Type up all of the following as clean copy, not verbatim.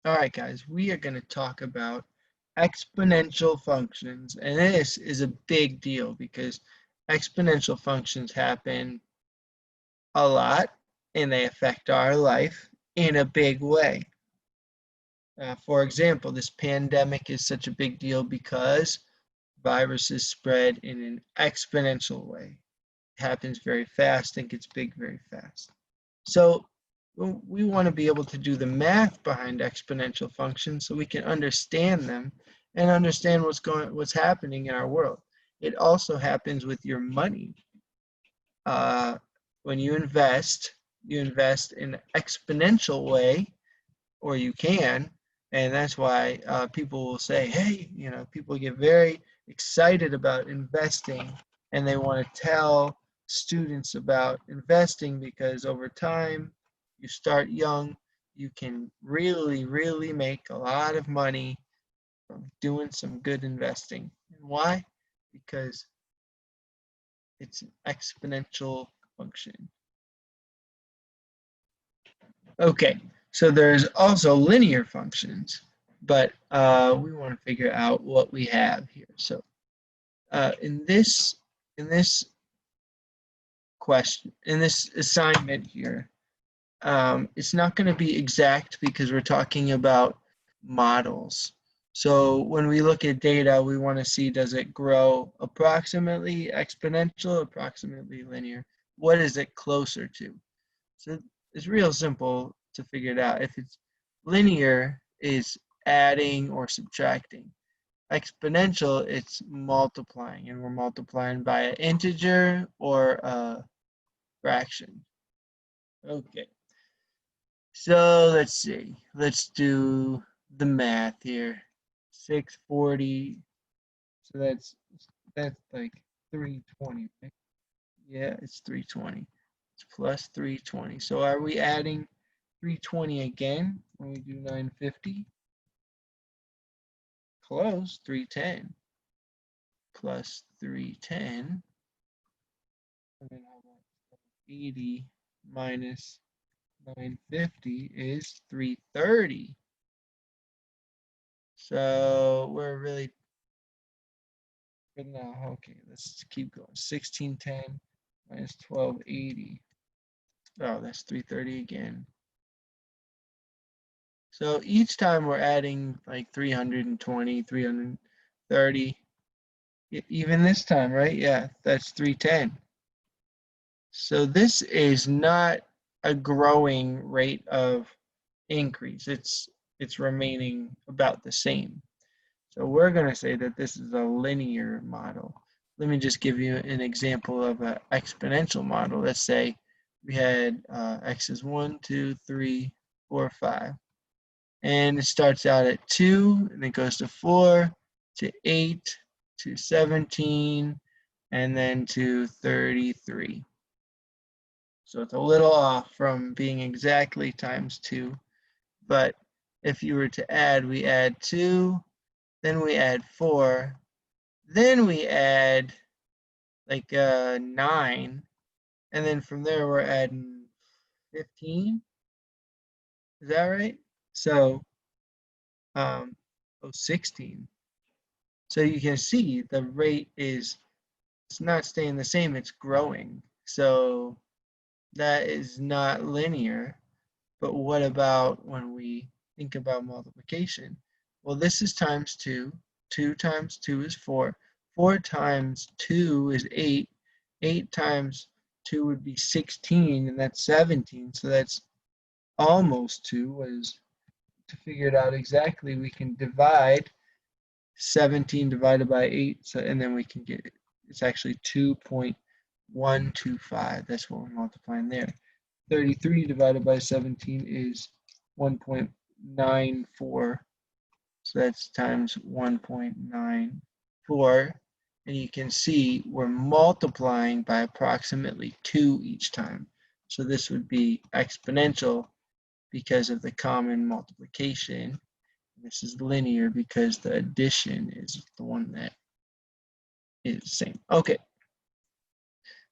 All right, guys, we are going to talk about exponential functions, and this is a big deal because exponential functions happen a lot and they affect our life in a big way. For example, this pandemic is such a big deal because viruses spread in an exponential way. It happens very fast and gets big very fast. So we want to be able to do the math behind exponential functions so we can understand them and understand what's happening in our world. It also happens with your money. When you invest in an exponential way, or you can, and that's why people will say, hey, people get very excited about investing and they want to tell students about investing because over time, you start young, you can really make a lot of money from doing some good investing. And why? Because it's an exponential function. Okay, so there's also linear functions, but we want to figure out what we have here. So in this assignment here, it's not going to be exact because we're talking about models. So when we look at data, we want to see, does it grow approximately exponential, approximately linear? What is it closer to? So it's real simple to figure it out. If it's linear, is adding or subtracting. Exponential, it's multiplying, and we're multiplying by an integer or a fraction. Okay, so let's see. Let's do the math here. 640. So that's like 320, right? Yeah, it's 320. It's plus 320. So are we adding 320 again when we do 950? Close, 310 plus 310. And then 80 minus 950 is 330. So we're really good now. Okay, let's keep going. 1610 minus 1280. Oh, that's 330 again. So each time we're adding like 320, 330, even this time, right? Yeah, that's 310. So this is not a growing rate of increase. It's remaining about the same. So we're going to say that this is a linear model. Let me just give you an example of an exponential model. Let's say we had x is 1, 2, 3, 4, 5. And it starts out at 2, and it goes to 4, to 8, to 17, and then to 33. So it's a little off from being exactly times 2. But if you were to add, we add 2, then we add 4, then we add like 9, and then from there we're adding 15. Is that right? So, 16. So you can see the rate it's not staying the same, it's growing. So that is not linear. But what about when we think about multiplication? Well, this is times 2. 2 times 2 is 4. 4 times 2 is 8. 8 times 2 would be 16, and that's 17. So that's almost 2. To figure it out exactly, we can divide 17 divided by 8, so, and then we can get it. It's actually 2.125. That's what we're multiplying there. 33 divided by 17 is 1.94. So that's times 1.94. And you can see we're multiplying by approximately 2 each time. So this would be exponential because of the common multiplication. This is linear because the addition is the one that is the same. Okay.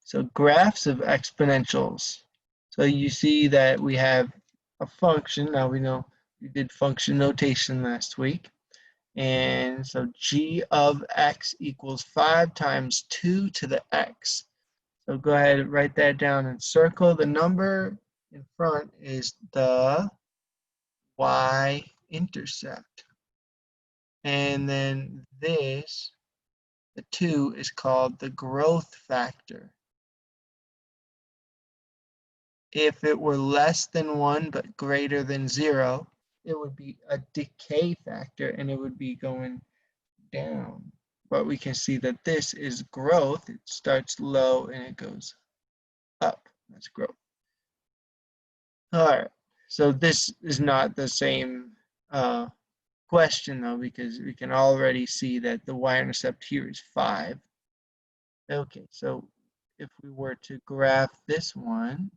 So graphs of exponentials. So you see that we have a function. Now we know We did function notation last week. And so g of x equals 5 times 2 to the x. So go ahead and write that down and circle. The number in front is the y-intercept. And then this, the 2, is called the growth factor. If it were less than 1 but greater than 0, it would be a decay factor and it would be going down. But we can see that this is growth. It starts low and it goes up. That's growth. All right. So this is not the same question though, because we can already see that the y-intercept here is 5. Okay, so if we were to graph this one,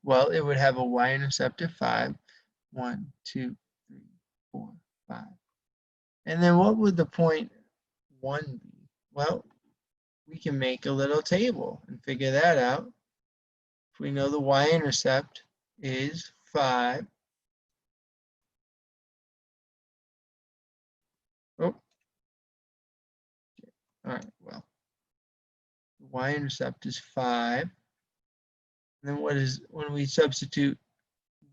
well, it would have a y-intercept of 5. 1, 2, 3, 4, 5. And then what would the point 1 be? Well, we can make a little table and figure that out. If we know the y-intercept is 5. Oh, all right, well, the y-intercept is 5. And then what is, when we substitute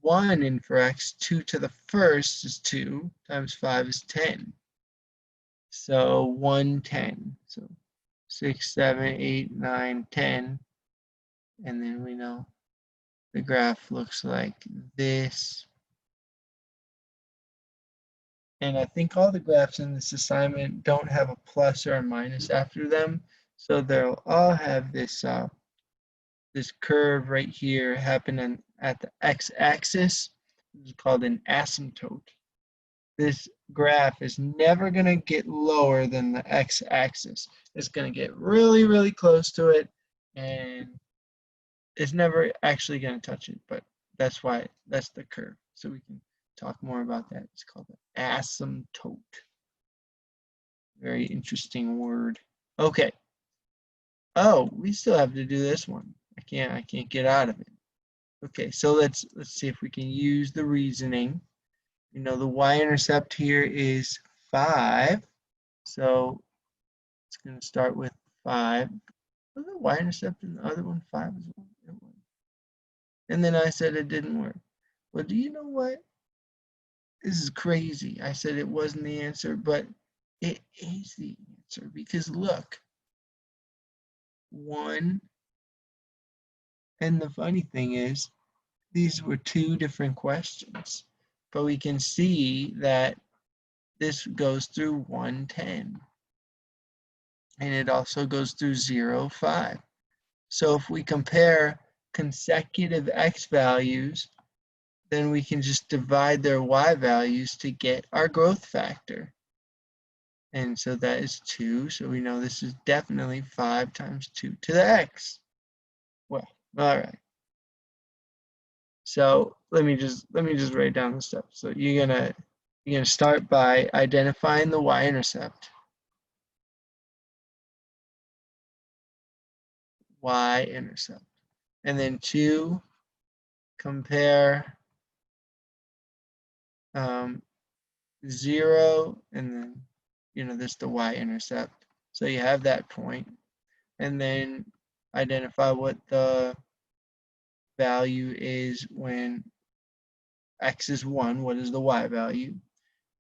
1 in for x, 2 to the first is 2 times 5 is 10. So 110. So 6, 7, 8, 9, 10. And then we know the graph looks like this. And I think all the graphs in this assignment don't have a plus or a minus after them. So they'll all have this this curve right here happening at the x-axis. It's called an asymptote. This graph is never going to get lower than the x-axis. It's going to get really, really close to it, and it's never actually going to touch it, but that's why, that's the curve. So we can talk more about that. It's called an asymptote. Very interesting word. Okay. Oh, we still have to do this one. I can't get out of it. Okay, so let's see if we can use the reasoning. You know, the y-intercept here is 5. So it's going to start with 5. Was the y-intercept in the other one 5 as well? It was. And then I said it didn't work. Well, do you know what? This is crazy. I said it wasn't the answer, but it is the answer because look, 1. And the funny thing is, these were 2 different questions, but we can see that this goes through 110. And it also goes through 0, 5. So if we compare consecutive x values, then we can just divide their y values to get our growth factor. And so that is 2. So we know this is definitely 5 times 2 to the x. Well, all right. So let me just write down the steps. So you're gonna start by identifying the y-intercept. Y-intercept. And then 2, compare 0, and then, you know, this is the y-intercept. So you have that point. And then identify what the value is when x is 1. What is the y value?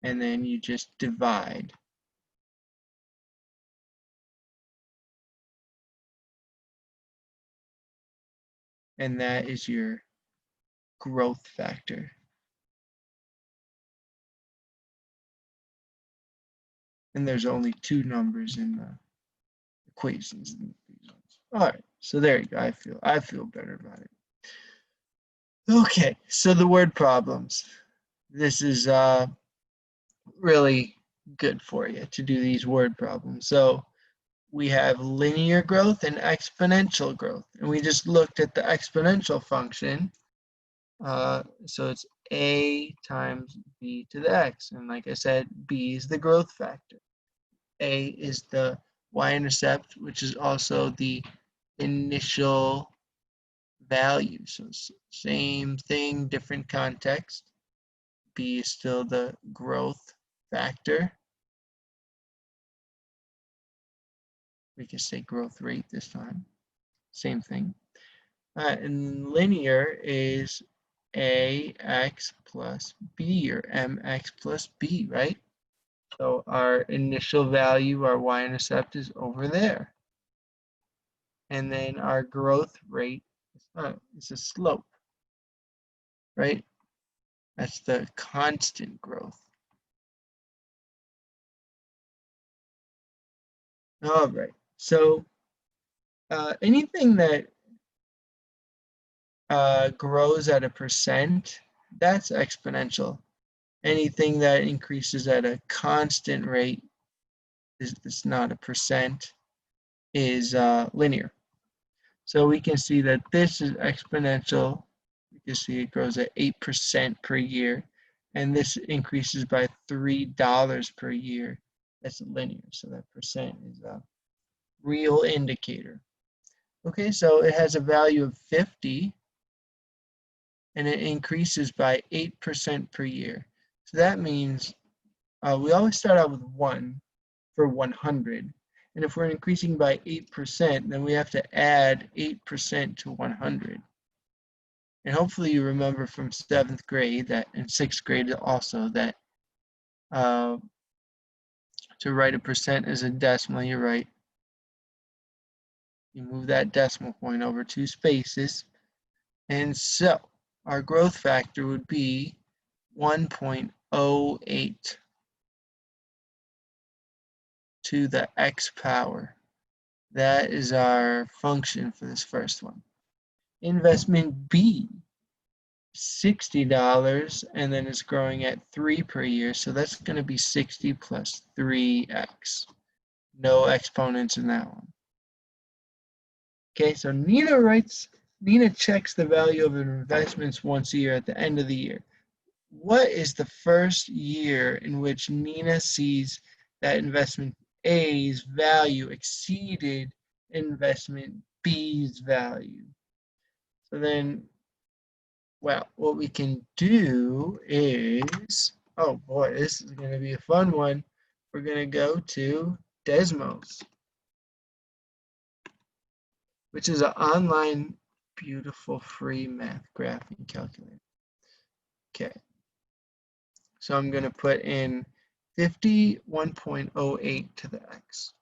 And then you just divide. And that is your growth factor. And there's only 2 numbers in the equations. All right, so there you go. I feel better about it. Okay, so the word problems. This is really good for you to do these word problems. So we have linear growth and exponential growth, and we just looked at the exponential function. So it's a times b to the x, and like I said, b is the growth factor. A is the y-intercept, which is also the initial value. So same thing, different context. B is still the growth factor. We can say growth rate this time. Same thing. And linear is AX plus B, or MX plus B, right? So our initial value, our y-intercept, is over there. And then our growth rate is a slope, right? That's the constant growth. All right. So anything that grows at a percent, that's exponential. Anything that increases at a constant rate, is not a percent, is linear. So we can see that this is exponential. You can see it grows at 8% per year, and this increases by $3 per year. That's linear, so that percent is a real indicator. Okay, so it has a value of 50, and it increases by 8% per year. So that means we always start out with 1 for 100. And if we're increasing by 8%, then we have to add 8% to 100. And hopefully you remember from 7th grade that, and 6th grade also, that to write a percent as a decimal, you're right. You move that decimal point over 2 spaces. And so our growth factor would be 1.08 to the x power. That is our function for this first one. Investment B, $60, and then it's growing at 3 per year, so that's going to be 60 plus 3x. No exponents in that one. Okay, so Nina checks the value of investments once a year at the end of the year. What is the first year in which Nina sees that investment A's value exceeded investment B's value? So then, well, what we can do is, oh boy, this is going to be a fun one. We're going to go to Desmos, which is an online, beautiful, free math graphing calculator. Okay. So I'm going to put in 51.08 to the x.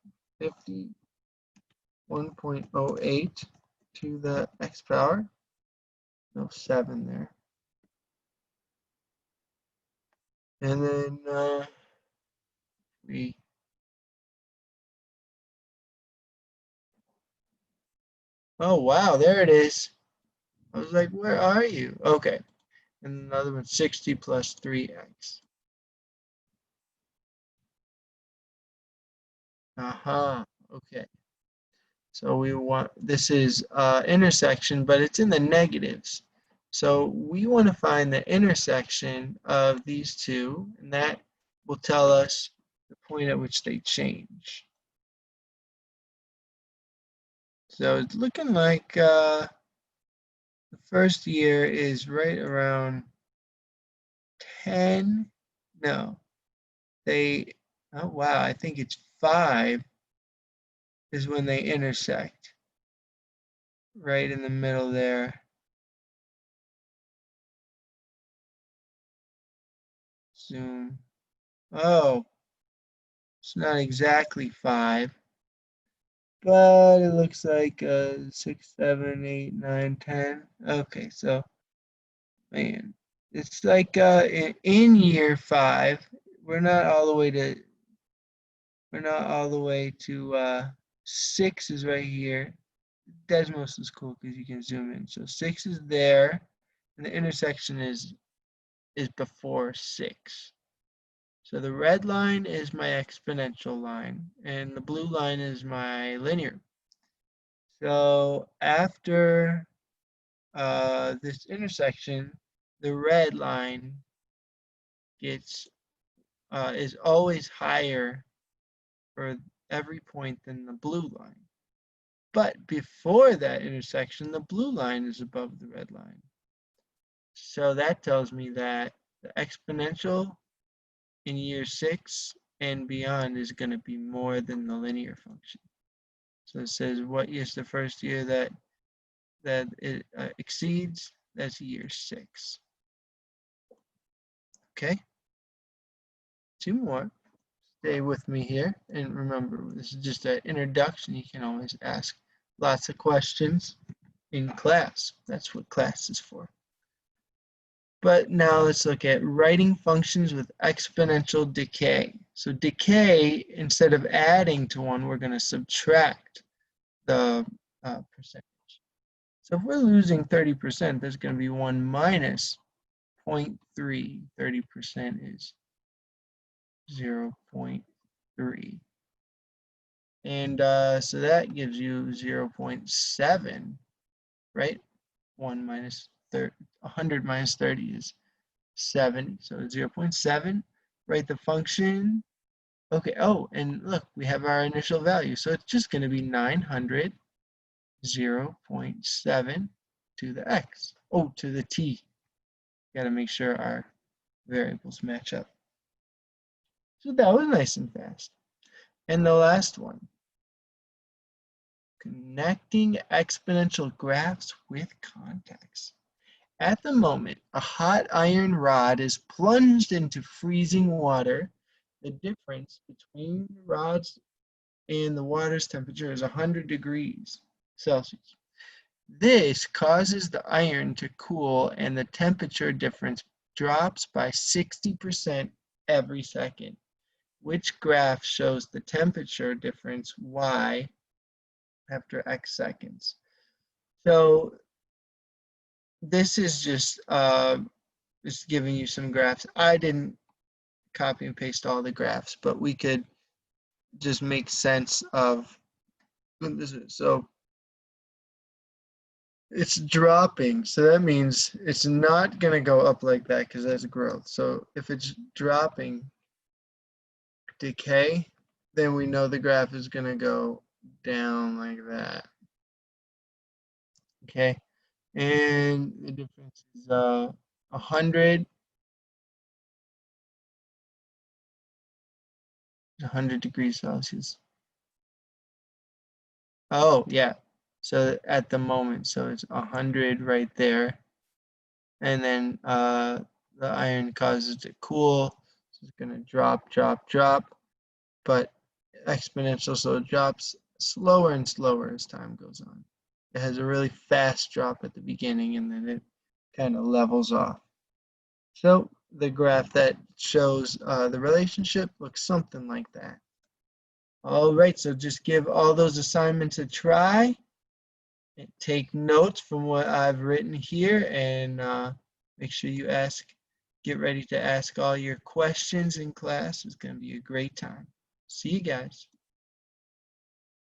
51.08 to the x power. No 7 there. And then oh wow, there it is. I was like, where are you? Okay. And another one, 60 plus 3x. Okay. So we want, this is intersection, but it's in the negatives. So we want to find the intersection of these two, and that will tell us the point at which they change. So it's looking like the first year is right around 10. No, oh wow, I think it's 5 is when they intersect. Right in the middle there. Zoom. Oh, it's not exactly 5, but it looks like 6, 7, 8, 9, 10. Okay, so man, it's like in year 5, we're not all the way to 6 is right here. Desmos is cool because you can zoom in. So 6 is there, and the intersection is before 6. So the red line is my exponential line, and the blue line is my linear. So after this intersection, the red line is always higher for every point than the blue line. But before that intersection, the blue line is above the red line. So that tells me that The exponential in year 6 and beyond is going to be more than the linear function. So it says what is the first year that it exceeds? That's year 6. Okay, 2 more. Stay with me here, and remember, this is just an introduction. You can always ask lots of questions in class. That's what class is for. But now let's look at writing functions with exponential decay. So decay, instead of adding to 1, we're going to subtract the percentage. So if we're losing 30%, there's going to be 1 minus 0.3. 30% is 0.3. And so that gives you 0.7, right? 1 minus 30, 100 minus 30 is 70, so 0.7. Write the function. Okay, oh, and look, we have our initial value, so it's just going to be 900, 0.7 to the x. Oh, to the t. Got to make sure our variables match up. So that was nice and fast. And the last one, connecting exponential graphs with contacts. At the moment, a hot iron rod is plunged into freezing water. The difference between the rods and the water's temperature is 100 degrees Celsius. This causes the iron to cool, and the temperature difference drops by 60% every second. Which graph shows the temperature difference y after x seconds? So this is just giving you some graphs. I didn't copy and paste all the graphs, but we could just make sense of what this is. So it's dropping, so that means it's not going to go up like that because that's growth. So if it's dropping decay, then we know the graph is going to go down like that. Okay, and the difference is 100 degrees Celsius. Oh, yeah. So at the moment, so it's 100 right there. And then the iron causes it to cool. So it's going to drop, drop, drop. But exponential, so it drops slower and slower as time goes on. It has a really fast drop at the beginning, and then it kind of levels off. So the graph that shows the relationship looks something like that. All right, so just give all those assignments a try. And take notes from what I've written here, and make sure you get ready to ask all your questions in class. It's going to be a great time. See you guys.